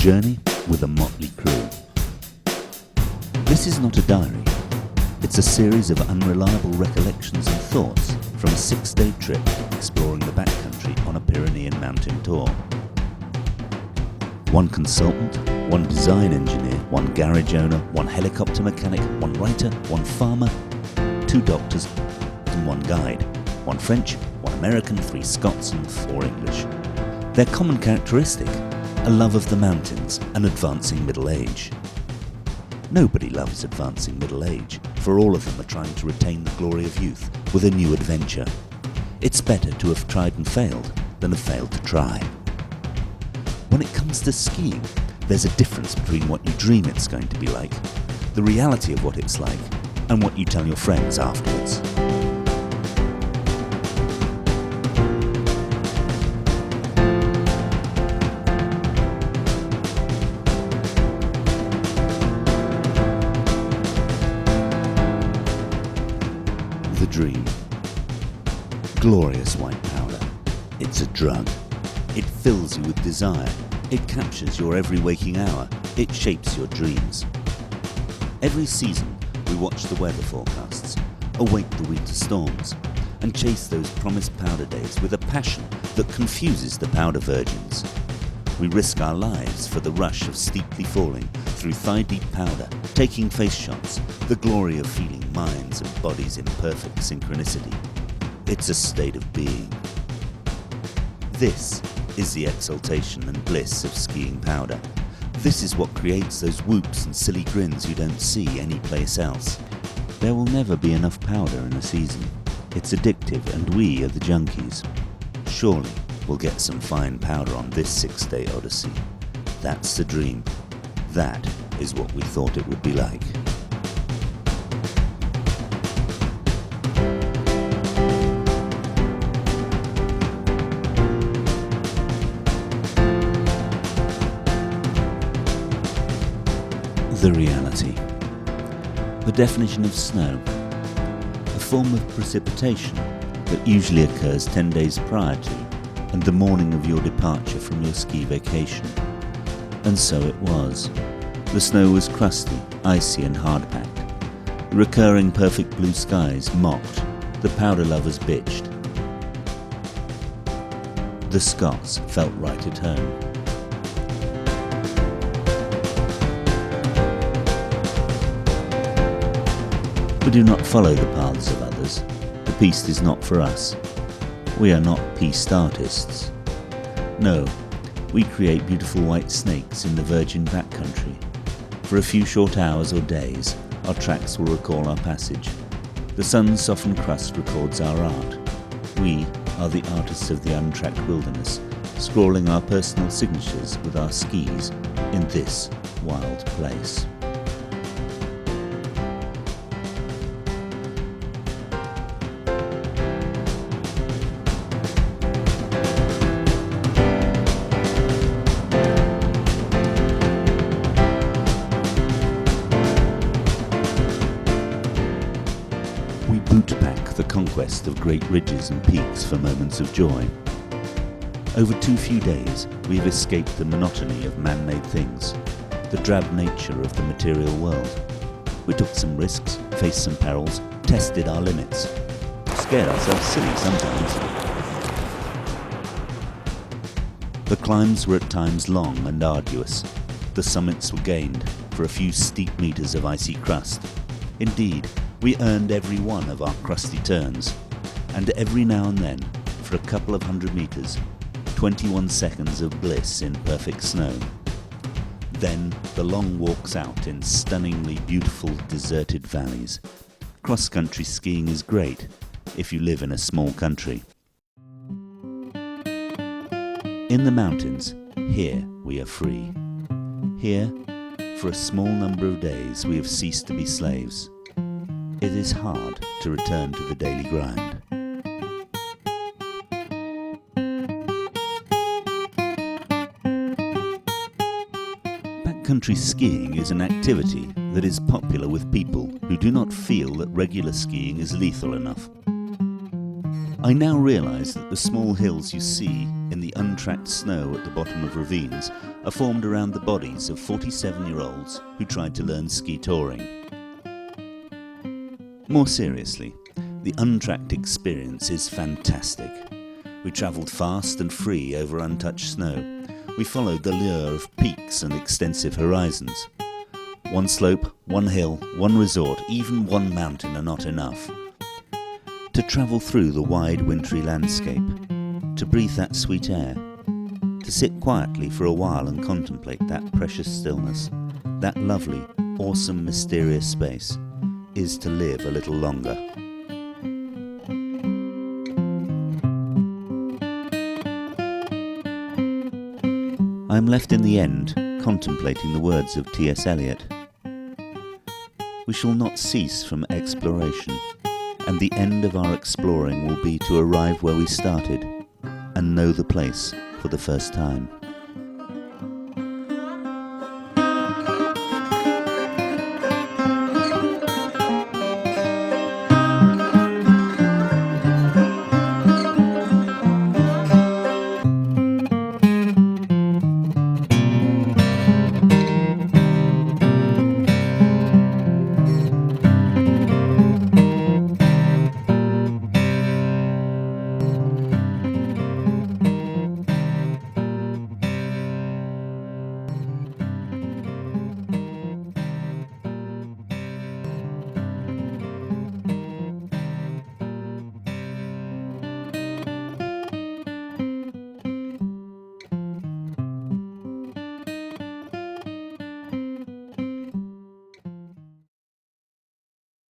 journey with a motley crew. This is not a diary. It's a series of unreliable recollections and thoughts from a 6-day trip exploring the backcountry on a Pyrenean mountain tour. One consultant, one design engineer, one garage owner, one helicopter mechanic, one writer, one farmer, 2 doctors and 1 guide, 1 French, 1 American, 3 Scots and 4 English. Their common characteristic, a love of the mountains and advancing middle age. Nobody loves advancing middle age, for all of them are trying to retain the glory of youth with a new adventure. It's better to have tried and failed than have failed to try. When it comes to skiing, there's a difference between what you dream it's going to be like, the reality of what it's like, and what you tell your friends afterwards. The dream. Glorious white powder. It's a drug. It fills you with desire. It captures your every waking hour. It shapes your dreams. Every season, we watch the weather forecasts, await the winter storms, and chase those promised powder days with a passion that confuses the powder virgins. We risk our lives for the rush of steeply falling through thigh-deep powder, taking face shots, the glory of feeling minds and bodies in perfect synchronicity. It's a state of being. This is the exaltation and bliss of skiing powder. This is what creates those whoops and silly grins you don't see anyplace else. There will never be enough powder in a season. It's addictive and we are the junkies. Surely we'll get some fine powder on this 6-day odyssey. That's the dream. That is what we thought it would be like. The reality. The definition of snow. A form of precipitation that usually occurs 10 days prior to and the morning of your departure from your ski vacation. And so it was. The snow was crusty, icy and hard-packed. The recurring perfect blue skies mocked. The powder lovers bitched. The Scots felt right at home. We do not follow the paths of others. The piste is not for us. We are not piste artists. No, we create beautiful white snakes in the virgin backcountry. For a few short hours or days, our tracks will recall our passage. The sun's softened crust records our art. We are the artists of the untracked wilderness, scrawling our personal signatures with our skis in this wild place. We bootpack the conquest of great ridges and peaks for moments of joy. Over too few days, we have escaped the monotony of man-made things, the drab nature of the material world. We took some risks, faced some perils, tested our limits, scared ourselves silly sometimes. The climbs were at times long and arduous. The summits were gained for a few steep meters of icy crust. Indeed, we earned every one of our crusty turns, and every now and then, for a couple of 100 meters, 21 seconds of bliss in perfect snow. Then the long walks out in stunningly beautiful deserted valleys. Cross-country skiing is great if you live in a small country. In the mountains, here we are free. Here, for a small number of days, we have ceased to be slaves. It is hard to return to the daily grind. Backcountry skiing is an activity that is popular with people who do not feel that regular skiing is lethal enough. I now realise that the small hills you see in the untracked snow at the bottom of ravines are formed around the bodies of 47-year-olds who tried to learn ski touring. More seriously, the untracked experience is fantastic. We travelled fast and free over untouched snow. We followed the lure of peaks and extensive horizons. One slope, one hill, one resort, even one mountain are not enough. To travel through the wide wintry landscape, to breathe that sweet air, to sit quietly for a while and contemplate that precious stillness, that lovely, awesome, mysterious space, is to live a little longer. I am left in the end contemplating the words of T.S. Eliot. We shall not cease from exploration, and the end of our exploring will be to arrive where we started and know the place for the first time.